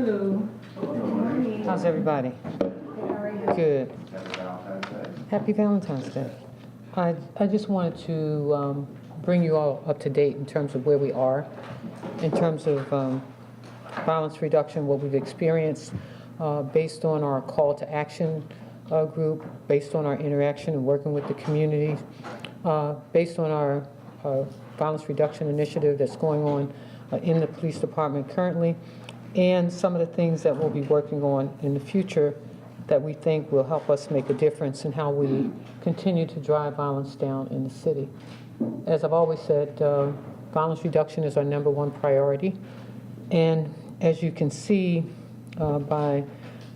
Hello. How's everybody? How are you? Good. Happy Valentine's Day. Happy Valentine's Day. I just wanted to bring you all up to date in terms of where we are, in terms of violence reduction, what we've experienced based on our call to action group, based on our interaction and working with the community, based on our violence reduction initiative that's going on in the police department currently, and some of the things that we'll be working on in the future that we think will help us make a difference in how we continue to drive violence down in the city. As I've always said, violence reduction is our #1 priority. And as you can see by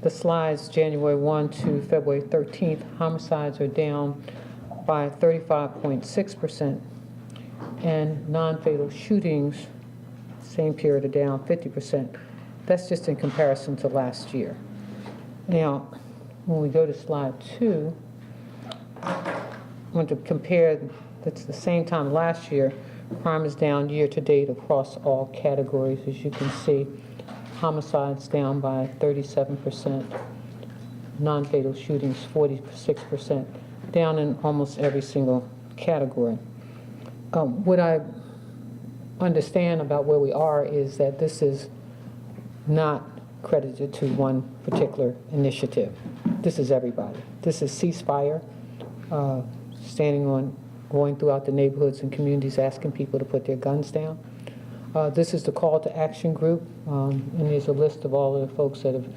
the slides, January 1 to February 13th, homicides are down by 35.6%, and non-fatal shootings, same period, are down 50%. That's just in comparison to last year. Now, when we go to slide 2, I want to compare, that's the same time last year. Crime is down year to date across all categories, as you can see. Homicides down by 37%, non-fatal shootings 46%, down in almost every single category. What I understand about where we are is that this is not credited to one particular initiative. This is everybody. This is Ceasefire, going throughout the neighborhoods and communities asking people to put their guns down. This is the call to action group, and there's a list of all of the folks that have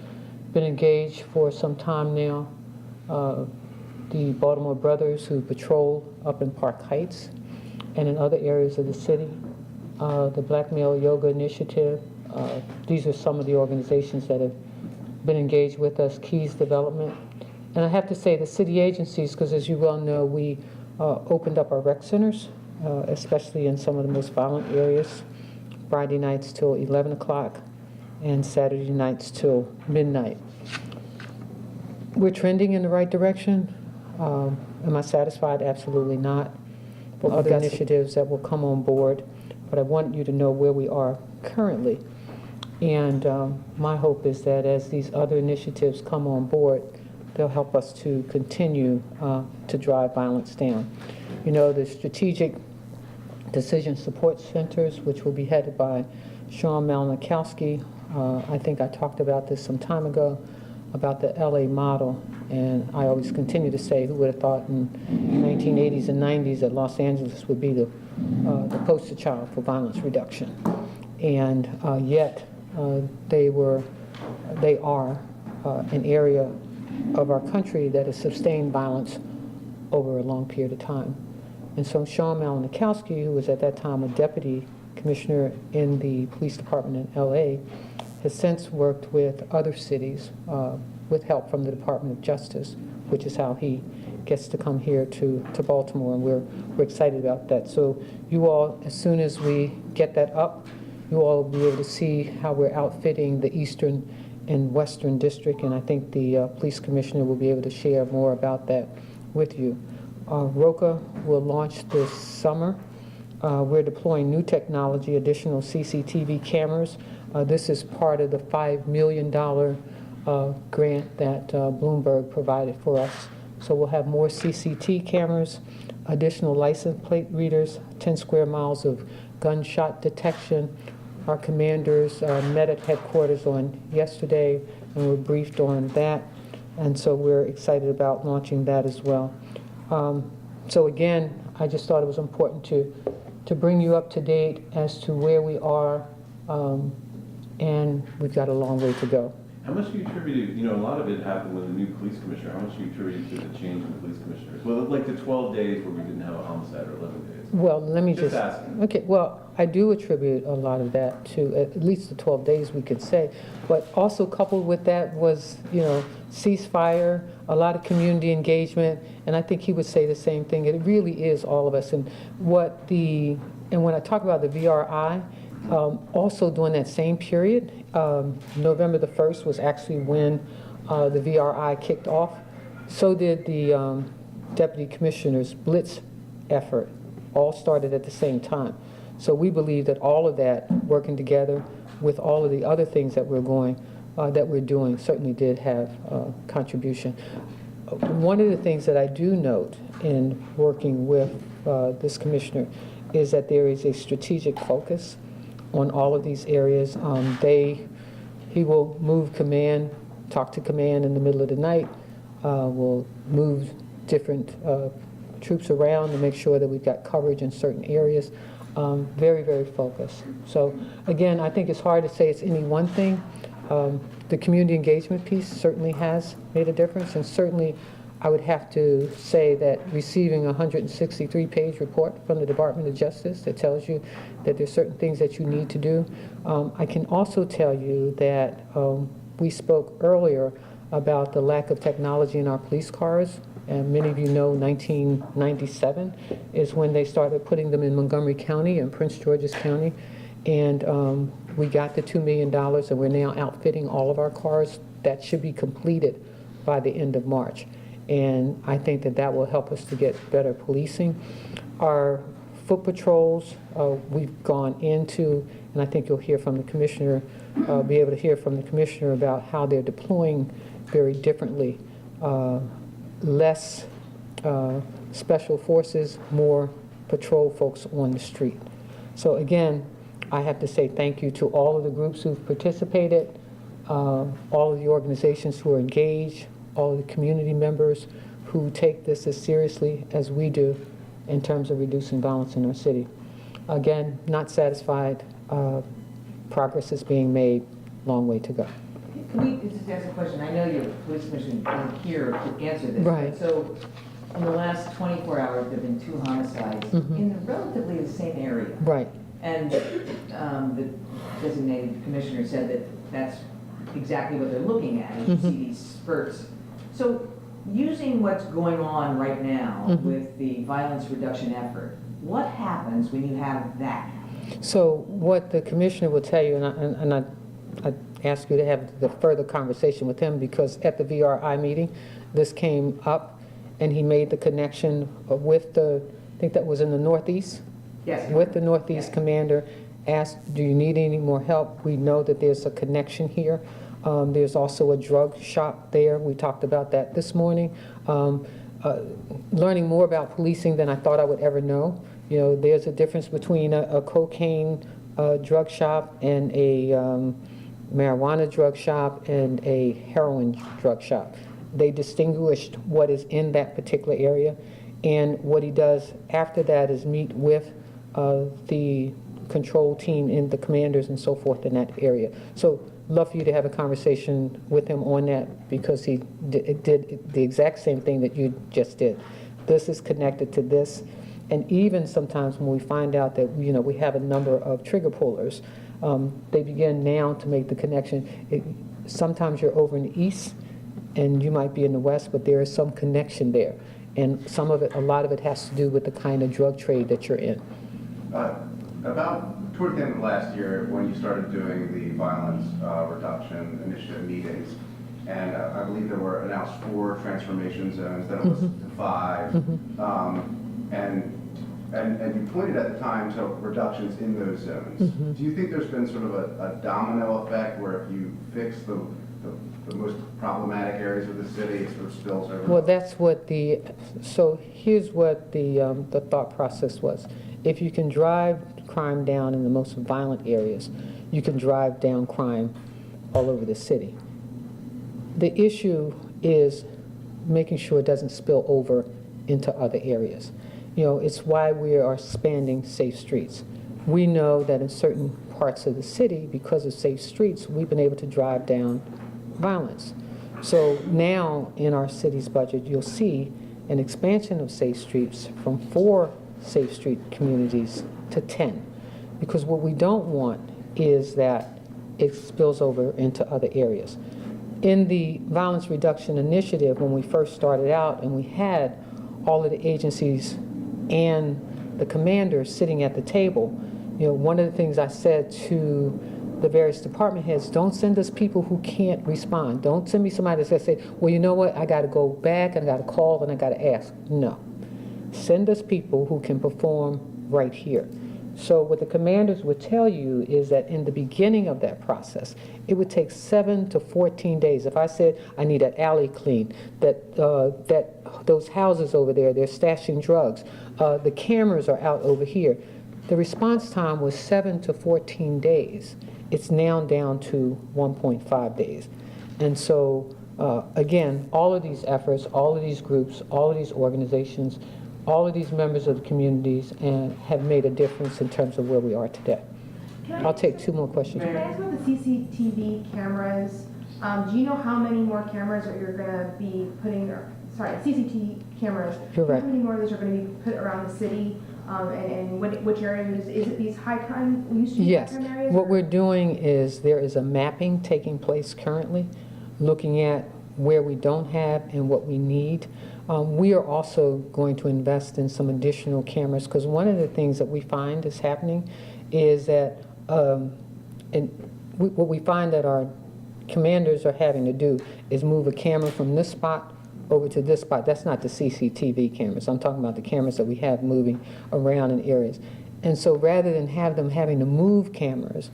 been engaged for some time now. The Baltimore brothers who patrol up in Park Heights and in other areas of the city. The Black Male Yoga Initiative. These are some of the organizations that have been engaged with us, Keys Development. And I have to say the city agencies, because as you well know, we opened up our rec centers, especially in some of the most violent areas, Friday nights till 11 o'clock and Saturday nights till midnight. We're trending in the right direction. Am I satisfied? Absolutely not. Other initiatives that will come on board, but I want you to know where we are currently. And my hope is that as these other initiatives come on board, they'll help us to continue to drive violence down. You know, the Strategic Decision Support Centers, which will be headed by Sean Malinowski. I think I talked about this some time ago, about the LA model, and I always continue to say, who would have thought in the 1980s and 90s that Los Angeles would be the poster child for violence reduction. And yet they are an area of our country that has sustained violence over a long period of time. And so Sean Malinowski, who was at that time a deputy commissioner in the police department in LA, has since worked with other cities with help from the Department of Justice, which is how he gets to come here to Baltimore, and we're excited about that. So you all, as soon as we get that up, you all will be able to see how we're outfitting the Eastern and Western District, and I think the police commissioner will be able to share more about that with you. ROCA will launch this summer. We're deploying new technology, additional CCTV cameras. This is part of the $5 million grant that Bloomberg provided for us. So we'll have more CCTV cameras, additional license plate readers, 10 square miles of gunshot detection. Our commanders met at headquarters on yesterday and were briefed on that. And so we're excited about launching that as well. So again, I just thought it was important to bring you up to date as to where we are, and we've got a long way to go. How much do you attribute, a lot of it happened with the new police commissioner. How much do you attribute to the change in the police commissioners? Well, like the 12 days where we didn't have a homicide, or 11 days. Well, let me just asking. Okay, well, I do attribute a lot of that to at least the 12 days, we could say. But also coupled with that was, ceasefire, a lot of community engagement, and I think he would say the same thing. It really is all of us. And when I talk about the VRI, also during that same period, November the 1st was actually when the VRI kicked off. So did the Deputy Commissioner's Blitz effort, all started at the same time. So we believe that all of that working together with all of the other things that we're that we're doing certainly did have contribution. One of the things that I do note in working with this commissioner is that there is a strategic focus on all of these areas. He will move command, talk to command in the middle of the night, will move different troops around to make sure that we've got coverage in certain areas. Very, very focused. So again, I think it's hard to say it's any one thing. The community engagement piece certainly has made a difference, and certainly I would have to say that receiving a 163-page report from the Department of Justice that tells you that there's certain things that you need to do. I can also tell you that we spoke earlier about the lack of technology in our police cars, and many of you know 1997 is when they started putting them in Montgomery County and Prince George's County, and we got the $2 million, and we're now outfitting all of our cars. That should be completed by the end of March. And I think that that will help us to get better policing. Our foot patrols, we've gone into, and I think you'll hear from the commissioner, be able to hear from the commissioner about how they're deploying very differently. Less special forces, more patrol folks on the street. So again, I have to say thank you to all of the groups who've participated, all of the organizations who are engaged, all of the community members who take this as seriously as we do in terms of reducing violence in our city. Again, not satisfied. Progress is being made. Long way to go. Can we just ask a question? I know your police commission isn't here to answer this. Right. But so, in the last 24 hours, there have been 2 homicides in relatively the same area. Right. And the designated commissioner said that that's exactly what they're looking at, is you see these spurts. So, using what's going on right now with the violence reduction effort, what happens when you have that? So what the commissioner will tell you, and I ask you to have the further conversation with him, because at the VRI meeting, this came up, and he made the connection with the, I think that was in the Northeast? Yes. With the Northeast commander, asked, do you need any more help? We know that there's a connection here. There's also a drug shop there. We talked about that this morning. Learning more about policing than I thought I would ever know. You know, there's a difference between a cocaine drug shop and a marijuana drug shop and a heroin drug shop. They distinguished what is in that particular area, and what he does after that is meet with the control team and the commanders and so forth in that area. So love for you to have a conversation with him on that, because he did the exact same thing that you just did. This is connected to this. And even sometimes when we find out that, you know, we have a number of trigger pullers, they begin now to make the connection. Sometimes you're over in the east and you might be in the west, but there is some connection there. And some of it, a lot of it has to do with the kind of drug trade that you're in. About toward the end of last year, when you started doing the violence reduction initiative meetings, and I believe there were announced 4 transformation zones, then it was to 5. And you pointed at the time to reductions in those zones. Do you think there's been sort of a domino effect where if you fix the most problematic areas of the city, it sort of spills over? Well, that's what so here's what the thought process was. If you can drive crime down in the most violent areas, you can drive down crime all over the city. The issue is making sure it doesn't spill over into other areas. You know, it's why we are expanding safe streets. We know that in certain parts of the city, because of safe streets, we've been able to drive down violence. So now in our city's budget, you'll see an expansion of safe streets from 4 safe street communities to 10. Because what we don't want is that it spills over into other areas. In the violence reduction initiative, when we first started out and we had all of the agencies and the commanders sitting at the table, you know, one of the things I said to the various department heads, don't send us people who can't respond. Don't send me somebody that's going to say, well, you know what, I got to go back and I got to call and I got to ask. No. Send us people who can perform right here. So what the commanders would tell you is that in the beginning of that process, it would take 7 to 14 days. If I said I need an alley cleaned, that those houses over there, they're stashing drugs, the cameras are out over here. The response time was 7 to 14 days. It's now down to 1.5 days. And so, again, all of these efforts, all of these groups, all of these organizations, all of these members of the communities and have made a difference in terms of where we are today. I'll take 2 more questions. Can I ask about the CCTV cameras? Do you know how many more cameras that you're going to be putting, CCTV cameras? You're right. How many more of those are going to be put around the city? And which areas? Is it these high crime, used to be Yes. high crime areas? What we're doing is there is a mapping taking place currently, looking at where we don't have and what we need. We are also going to invest in some additional cameras because one of the things that we find is happening is that what we find that our commanders are having to do is move a camera from this spot over to this spot. That's not the CCTV cameras. I'm talking about the cameras that we have moving around in areas. And so rather than have them having to move cameras,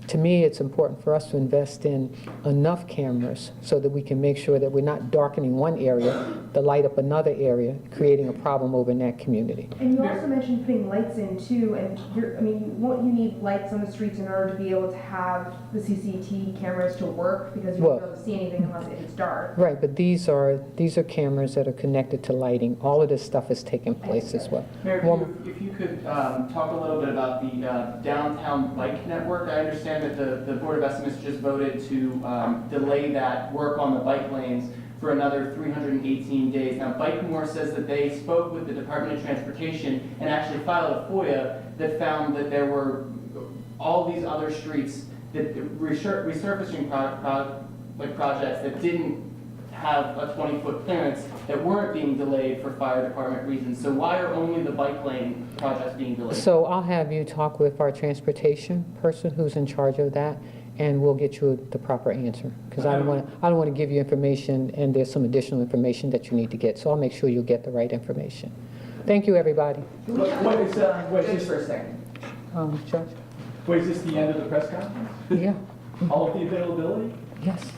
to me, it's important for us to invest in enough cameras so that we can make sure that we're not darkening one area to light up another area, creating a problem over in that community. And you also mentioned putting lights in too, and you need lights on the streets in order to be able to have the CCTV cameras to work because you won't be able to see anything unless if it's dark. Right, but these are cameras that are connected to lighting. All of this stuff is taking place as well. Mayor, if you could talk a little bit about the downtown bike network. I understand that the Board of Estimates just voted to delay that work on the bike lanes for another 318 days. Now, Baltimore says that they spoke with the Department of Transportation and actually filed a FOIA that found that there were all these other streets, that resurfacing projects that didn't have a 20-foot clearance that weren't being delayed for fire department reasons. So why are only the bike lane projects being delayed? So I'll have you talk with our transportation person who's in charge of that, and we'll get you the proper answer. Because I don't want to give you information and there's some additional information that you need to get. So I'll make sure you'll get the right information. Thank you, everybody. Just for a second. Judge? Wait, is this the end of the press conference? Yeah. All of the availability? Yes.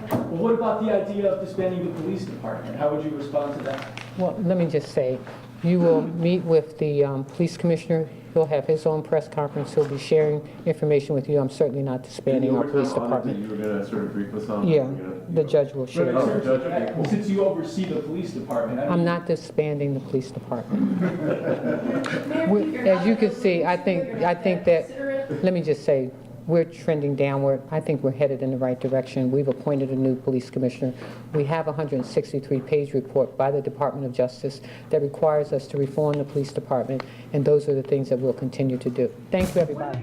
Well, what about the idea of disbanding the police department? How would you respond to that? Well, let me just say, you will meet with the police commissioner. He'll have his own press conference. He'll be sharing information with you. I'm certainly not disbanding our police department. You were going to sort of brief us on? Yeah, the judge will share that. Well, since you oversee the police department, I'm not disbanding the police department. As you can see, I think that, let me just say, we're trending downward. I think we're headed in the right direction. We've appointed a new police commissioner. We have a 163-page report by the Department of Justice that requires us to reform the police department, and those are the things that we'll continue to do. Thank you, everybody.